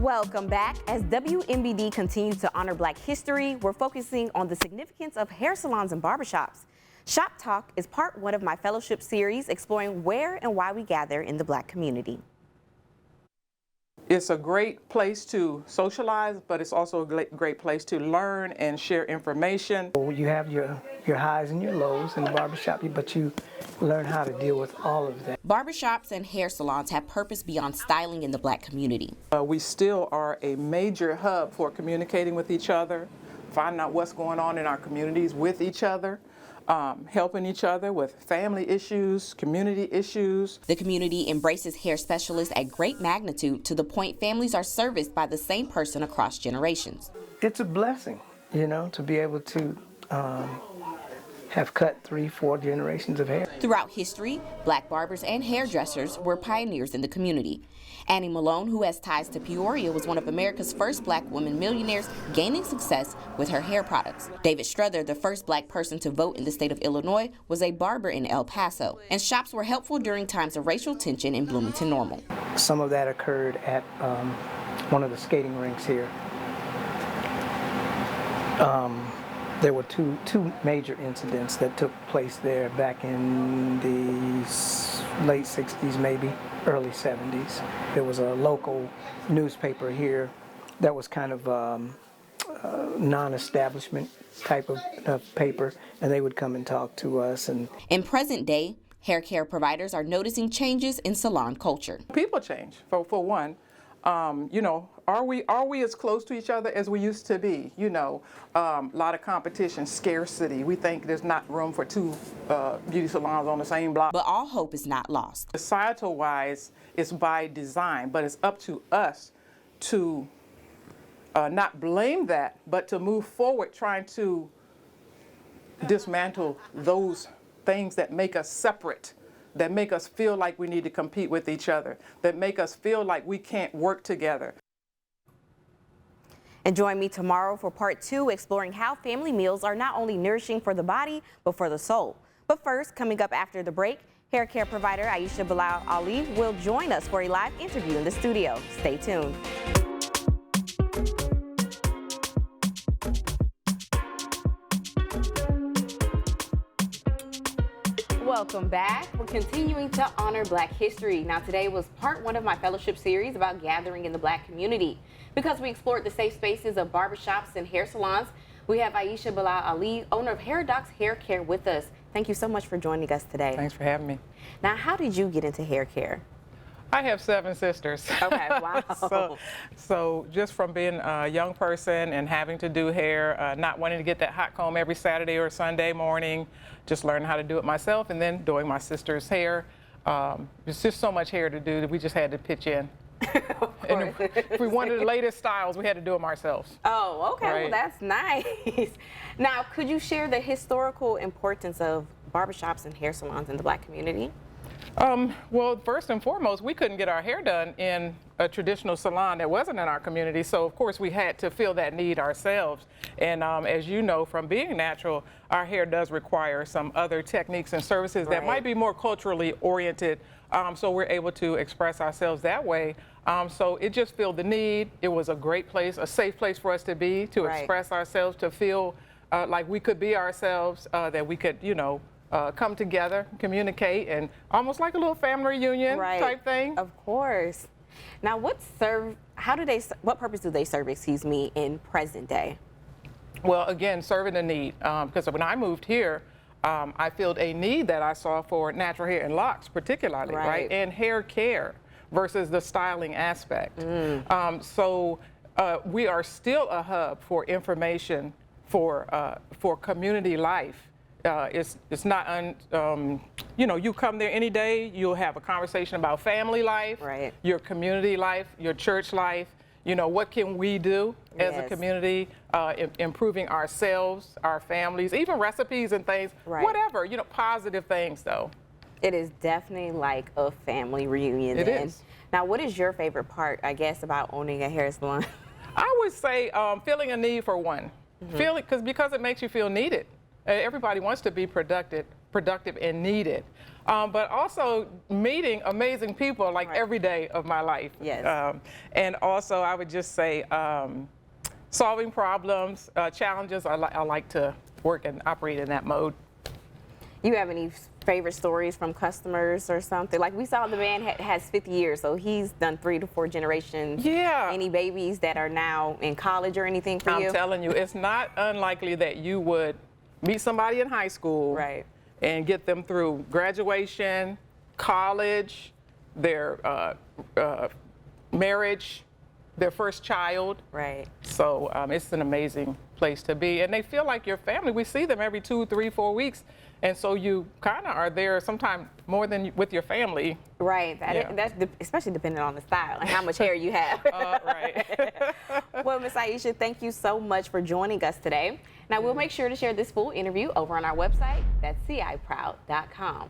Welcome back. As WMBD continues to honor Black history, we're focusing on the significance of hair salons and barbershops. Shop Talk is part one of my fellowship series exploring where and why we gather in the Black community. It's a great place to socialize, but it's also a great place to learn and share information. You have your highs and your lows in the barbershop, but you learn how to deal with all of that. Barbershops and hair salons have purpose beyond styling in the Black community. We still are a major hub for communicating with each other, finding out what's going on in our communities with each other. Helping each other with family issues, community issues. The community embraces hair specialists at great magnitude to the point families are serviced by the same person across generations. It's a blessing, you know, to be able to have cut 3-4 generations of hair. Throughout history, Black barbers and hairdressers were pioneers in the community. Annie Malone, who has ties to Peoria, was one of America's first Black women millionaires, gaining success with her hair products. David Struther, the first Black person to vote in the state of Illinois, was a barber in El Paso, and shops were helpful during times of racial tension in Bloomington Normal. Some of that occurred at one of the skating rinks here. There were two major incidents that took place there back in the late 60s, maybe early 70s. There was a local newspaper here that was kind of non-establishment type of paper, and they would come and talk to us. And in present day, hair care providers are noticing changes in salon culture. People change, for one. You know, are we as close to each other as we used to be? You know, a lot of competition, scarcity. We think there's not room for two beauty salons on the same block. But all hope is not lost. Societal-wise, it's by design, but it's up to us to not blame that, but to move forward trying to dismantle those things that make us separate, that make us feel like we need to compete with each other, that make us feel like we can't work together. And join me tomorrow for part 2, exploring how family meals are not only nourishing for the body, but for the soul. But first, coming up after the break, hair care provider Aishah Bilal-Ali will join us for a live interview in the studio. Stay tuned. Welcome back. We're continuing to honor Black history. Now today was part 1 of my fellowship series about gathering in the Black community. Because we explored the safe spaces of barbershops and hair salons, we have Aishah Bilal-Ali, owner of Hairadox Hair Care, with us. Thank you so much for joining us today. Thanks for having me. Now, how did you get into hair care? I have 7 sisters. Okay, wow. so just from being a young person and having to do hair, not wanting to get that hot comb every Saturday or Sunday morning, just learning how to do it myself, and then doing my sister's hair. There's just so much hair to do that we just had to pitch in. And if we wanted the latest styles, we had to do them ourselves. Oh, okay. Right. Well, that's nice. Now, could you share the historical importance of barbershops and hair salons in the Black community? Well, first and foremost, we couldn't get our hair done in a traditional salon that wasn't in our community, so of course we had to fill that need ourselves. And as you know, from being natural, our hair does require some other techniques and services that might be more culturally oriented, so we're able to express ourselves that way. So it just filled the need. It was a great place, a safe place for us to be, to express ourselves, to feel like we could be ourselves, that we could, you know, come together, communicate, and almost like a little family reunion type thing. Of course. Now, what purpose do they serve, excuse me, in present day? Well, again, serving a need, because when I moved here, I filled a need that I saw for natural hair and locks, particularly, right? And hair care versus the styling aspect. So we are still a hub for information, for community life. It's not, you know, you come there any day, you'll have a conversation about family life, your community life, your church life. You know, what can we do as a community, improving ourselves, our families, even recipes and things, whatever, you know, positive things though. It is definitely like a family reunion. It is. Now, what is your favorite part, I guess, about owning a hair salon? I would say feeling a need for one. Feeling, because it makes you feel needed. Everybody wants to be productive and needed. but also meeting amazing people like every day of my life. Yes. And also, I would just say solving problems, challenges. I like to work and operate in that mode. You have any favorite stories from customers or something? Like we saw the man has 50 years, so he's done 3 to 4 generations. Yeah. Any babies that are now in college or anything for you? I'm telling you, it's not unlikely that you would meet somebody in high school, right, and get them through graduation, college, their marriage, their first child. right. So it's an amazing place to be, and they feel like your family. We see them every 2, 3, 4 weeks, and so you kind of are there sometimes more than with your family. Right. Yeah. That's especially depending on the style and how much hair you have. Right. Well, Ms. Aishah, thank you so much for joining us today. Now, we'll make sure to share this full interview over on our website. That's ciproud.com.